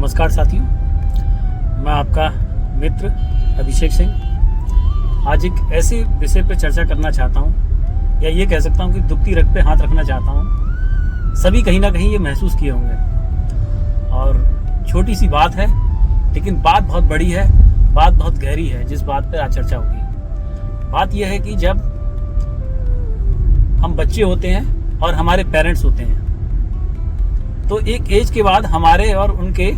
नमस्कार साथियों, मैं आपका मित्र अभिषेक सिंह आज एक ऐसे विषय पर चर्चा करना चाहता हूं, या ये कह सकता हूं कि दुखती रग पे हाथ रखना चाहता हूं। सभी कहीं ना कहीं ये महसूस किए होंगे और छोटी सी बात है, लेकिन बात बहुत बड़ी है, बात बहुत गहरी है। जिस बात पर आज चर्चा होगी, बात यह है कि जब हम बच्चे होते हैं और हमारे पेरेंट्स होते हैं, तो एक एज के बाद हमारे और उनके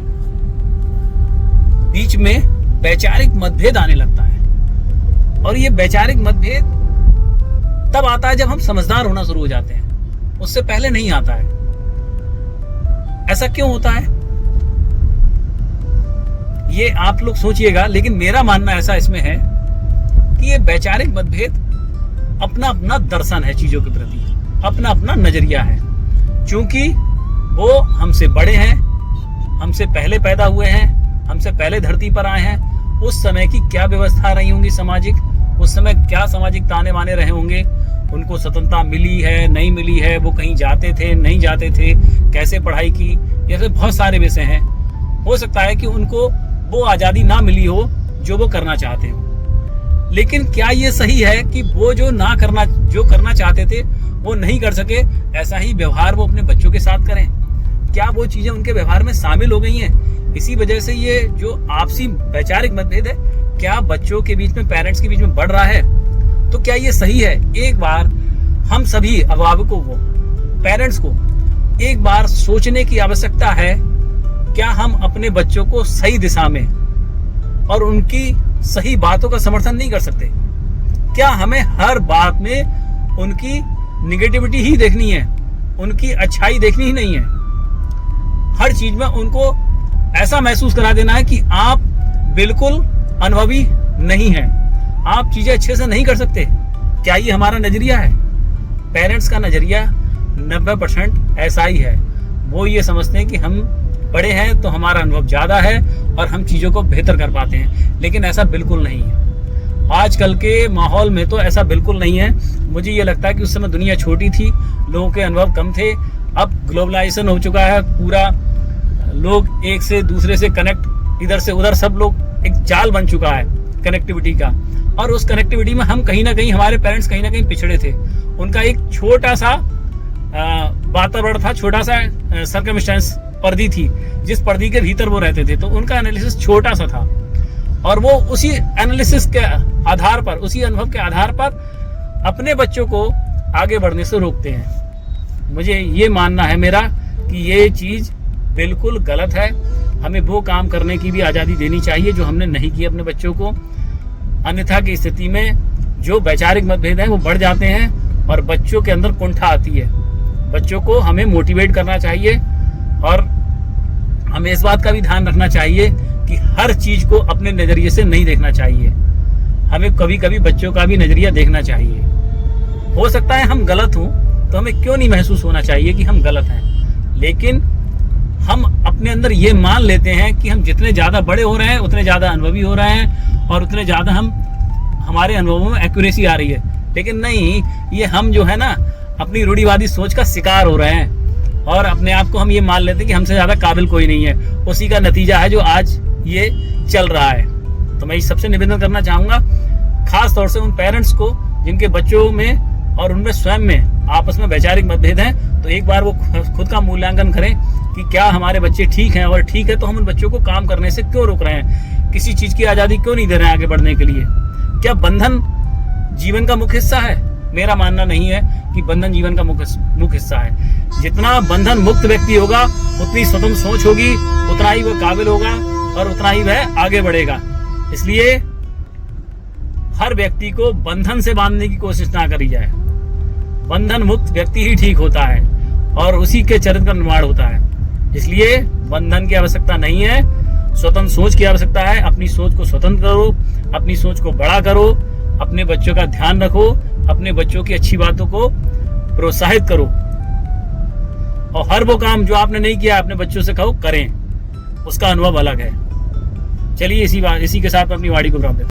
बीच में वैचारिक मतभेद आने लगता है। और ये वैचारिक मतभेद तब आता है जब हम समझदार होना शुरू हो जाते हैं, उससे पहले नहीं आता है। ऐसा क्यों होता है ये आप लोग सोचिएगा, लेकिन मेरा मानना ऐसा इसमें है कि ये वैचारिक मतभेद अपना अपना दर्शन है, चीजों के प्रति अपना अपना नजरिया है। क्योंकि वो हमसे बड़े हैं, हमसे पहले पैदा हुए हैं, हमसे पहले धरती पर आए हैं। उस समय की क्या व्यवस्था रही होंगी सामाजिक, उस समय क्या सामाजिक ताने बाने रहे होंगे, उनको स्वतंत्रता मिली है नहीं मिली है, वो कहीं जाते थे नहीं जाते थे, कैसे पढ़ाई की, ऐसे बहुत सारे विषय हैं। हो सकता है कि उनको वो आज़ादी ना मिली हो जो वो करना चाहते हो, लेकिन क्या ये सही है कि वो जो करना चाहते थे वो नहीं कर सके, ऐसा ही व्यवहार वो अपने बच्चों के साथ करें? क्या वो चीजें उनके व्यवहार में शामिल हो गई हैं? इसी वजह से ये जो आपसी वैचारिक मतभेद है, क्या बच्चों के बीच में, पेरेंट्स के बीच में बढ़ रहा है? तो क्या ये सही है? एक बार हम सभी अभिभावकों को, पेरेंट्स को एक बार सोचने की आवश्यकता है। क्या हम अपने बच्चों को सही दिशा में और उनकी सही बातों का समर्थन नहीं कर सकते? क्या हमें हर बात में उनकी निगेटिविटी ही देखनी है, उनकी अच्छाई देखनी ही नहीं है? हर चीज में उनको ऐसा महसूस करा देना है कि आप बिल्कुल अनुभवी नहीं हैं, आप चीजें अच्छे से नहीं कर सकते? क्या ये हमारा नजरिया है? पेरेंट्स का नजरिया 90% ऐसा ही है। वो ये समझते हैं कि हम बड़े हैं तो हमारा अनुभव ज्यादा है और हम चीजों को बेहतर कर पाते हैं, लेकिन ऐसा बिल्कुल नहीं है। आजकल के माहौल में तो ऐसा बिल्कुल नहीं है। मुझे ये लगता है कि उस समय दुनिया छोटी थी, लोगों के अनुभव कम थे। अब ग्लोबलाइजेशन हो चुका है, पूरा लोग एक से दूसरे से कनेक्ट, इधर से उधर सब लोग एक जाल बन चुका है कनेक्टिविटी का। और उस कनेक्टिविटी में हम कहीं ना कहीं, हमारे पेरेंट्स कहीं ना कहीं पिछड़े थे। उनका एक छोटा सा वातावरण था, छोटा सा सर्कमस्टेंस, पर्दी थी, जिस पर्दी के भीतर वो रहते थे। तो उनका एनालिसिस छोटा सा था और वो उसी एनालिसिस के आधार पर, उसी अनुभव के आधार पर अपने बच्चों को आगे बढ़ने से रोकते हैं। मुझे ये मानना है मेरा कि ये चीज बिल्कुल गलत है। हमें वो काम करने की भी आज़ादी देनी चाहिए जो हमने नहीं की अपने बच्चों को। अन्यथा की स्थिति में जो वैचारिक मतभेद हैं वो बढ़ जाते हैं और बच्चों के अंदर कुंठा आती है। बच्चों को हमें मोटिवेट करना चाहिए और हमें इस बात का भी ध्यान रखना चाहिए कि हर चीज को अपने नजरिए से नहीं देखना चाहिए। हमें कभी कभी बच्चों का भी नजरिया देखना चाहिए। हो सकता है हम गलत हों, तो हमें क्यों नहीं महसूस होना चाहिए कि हम गलत हैं, लेकिन हम अपने अंदर ये मान लेते हैं कि हम जितने ज्यादा बड़े हो रहे हैं उतने ज्यादा अनुभवी हो रहे हैं और उतने ज्यादा हमारे अनुभवों में एक्यूरेसी आ रही है। लेकिन नहीं, ये हम जो है ना अपनी रूढ़िवादी सोच का शिकार हो रहे हैं और अपने आप को हम ये मान लेते हैं कि हमसे ज्यादा काबिल कोई नहीं है। उसी का नतीजा है जो आज ये चल रहा है। तो मैं सबसे निवेदन करना चाहूंगा, खास तौर से उन पेरेंट्स को जिनके बच्चों में और उनमें स्वयं में आपस में वैचारिक मतभेद हैं, तो एक बार वो खुद का मूल्यांकन करें कि क्या हमारे बच्चे ठीक हैं, और ठीक है तो हम उन बच्चों को काम करने से क्यों रोक रहे हैं, किसी चीज की आजादी क्यों नहीं दे रहे हैं आगे बढ़ने के लिए? क्या बंधन जीवन का मुख्य हिस्सा है? मेरा मानना नहीं है कि बंधन जीवन का मुख्य हिस्सा है। जितना बंधन मुक्त व्यक्ति होगा, उतनी स्वतंत्र सोच होगी, उतना ही वह काबिल होगा और उतना ही वह आगे बढ़ेगा। इसलिए हर व्यक्ति को बंधन से बांधने की कोशिश ना करी जाए। बंधन मुक्त व्यक्ति ही ठीक होता है और उसी के चरित्र का निर्माण होता है। इसलिए बंधन की आवश्यकता नहीं है, स्वतंत्र सोच की आवश्यकता है। अपनी सोच को स्वतंत्र करो, अपनी सोच को बड़ा करो, अपने बच्चों का ध्यान रखो, अपने बच्चों की अच्छी बातों को प्रोत्साहित करो और हर वो काम जो आपने नहीं किया अपने बच्चों से कहो करें, उसका अनुभव अलग है। चलिए इसी के साथ अपनी वाणी को विराम देते हैं।